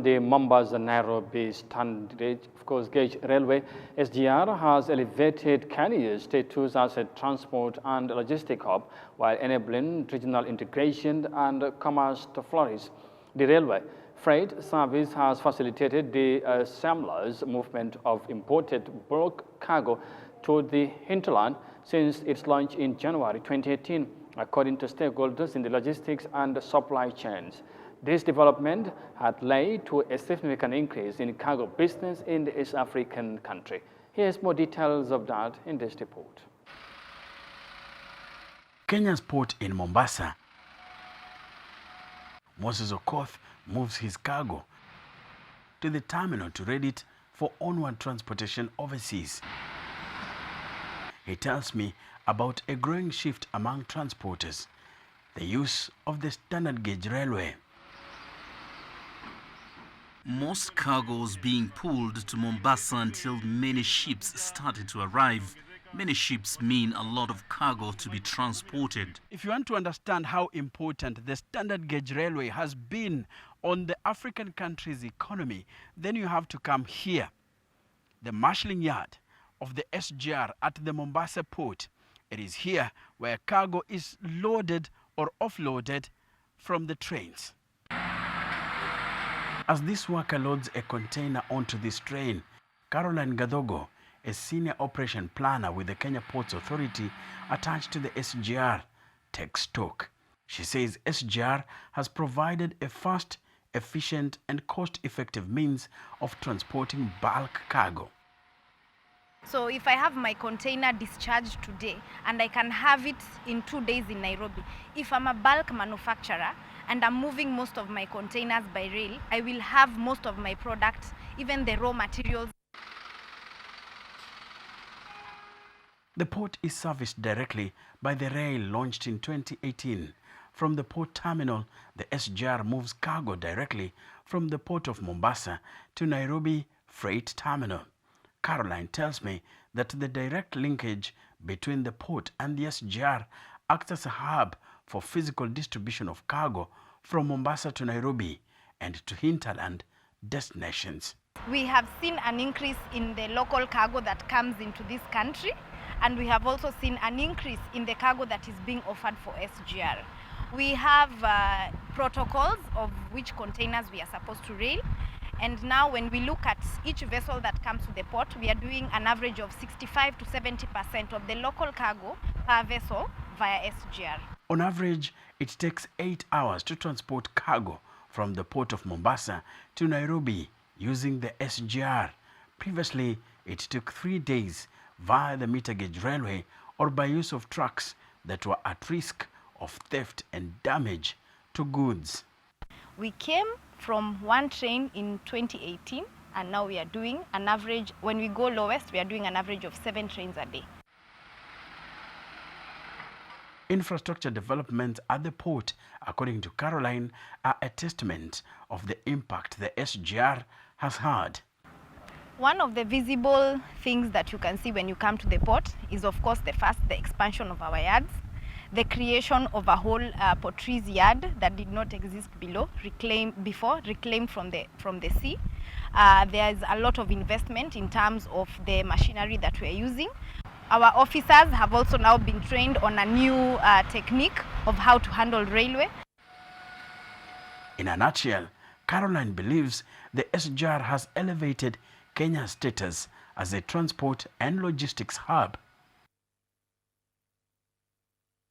The Mombasa-Nairobi standard gauge railway SGR has elevated Kenya's status as a transport and logistic hub while enabling regional integration and commerce to flourish. The railway freight service has facilitated the seamless movement of imported bulk cargo to the hinterland since its launch in January 2018, according to stakeholders in the logistics and supply chains. This development had led to a significant increase in cargo business in the East African country. Here's more details of that in this report. Kenya's port in Mombasa. Moses Okoth moves his cargo to the terminal to ready it for onward transportation overseas. He tells me about a growing shift among transporters, the use of the standard gauge railway. Most cargoes being pulled to Mombasa until many ships started to arrive. Many ships mean a lot of cargo to be transported. If you want to understand how important the standard gauge railway has been on the African country's economy, then you have to come here, the marshalling yard of the SGR at the Mombasa port. It is here where cargo is loaded or offloaded from the trains. As this worker loads a container onto this train, Caroline Gadogo, a senior operation planner with the Kenya Ports Authority attached to the SGR, takes stock. She says SGR has provided a fast, efficient and cost-effective means of transporting bulk cargo. So if I have my container discharged today and I can have it in 2 days in Nairobi, if I'm a bulk manufacturer and I'm moving most of my containers by rail, I will have most of my products, even the raw materials. The port is serviced directly by the rail launched in 2018. From the port terminal, the SGR moves cargo directly from the port of Mombasa to Nairobi Freight Terminal. Caroline tells me that the direct linkage between the port and the SGR acts as a hub for physical distribution of cargo from Mombasa to Nairobi and to hinterland destinations. We have seen an increase in the local cargo that comes into this country, and we have also seen an increase in the cargo that is being offered for SGR. We have protocols of which containers we are supposed to rail. And now when we look at each vessel that comes to the port, we are doing an average of 65 to 70% of the local cargo per vessel via SGR. On average, it takes 8 hours to transport cargo from the port of Mombasa to Nairobi using the SGR. Previously, it took 3 days via the meter gauge railway or by use of trucks that were at risk of theft and damage to goods. We came from one train in 2018, and now we are doing an average, when we go lowest, we are doing an average of 7 trains a day. Infrastructure developments at the port, according to Caroline, are a testament of the impact the SGR has had. One of the visible things that you can see when you come to the port is, of course, the expansion of our yards. The creation of a whole portraying yard that did not exist reclaimed from the sea. There is a lot of investment in terms of the machinery that we are using. Our officers have also now been trained on a new technique of how to handle railway. In a nutshell, Caroline believes the SGR has elevated Kenya's status as a transport and logistics hub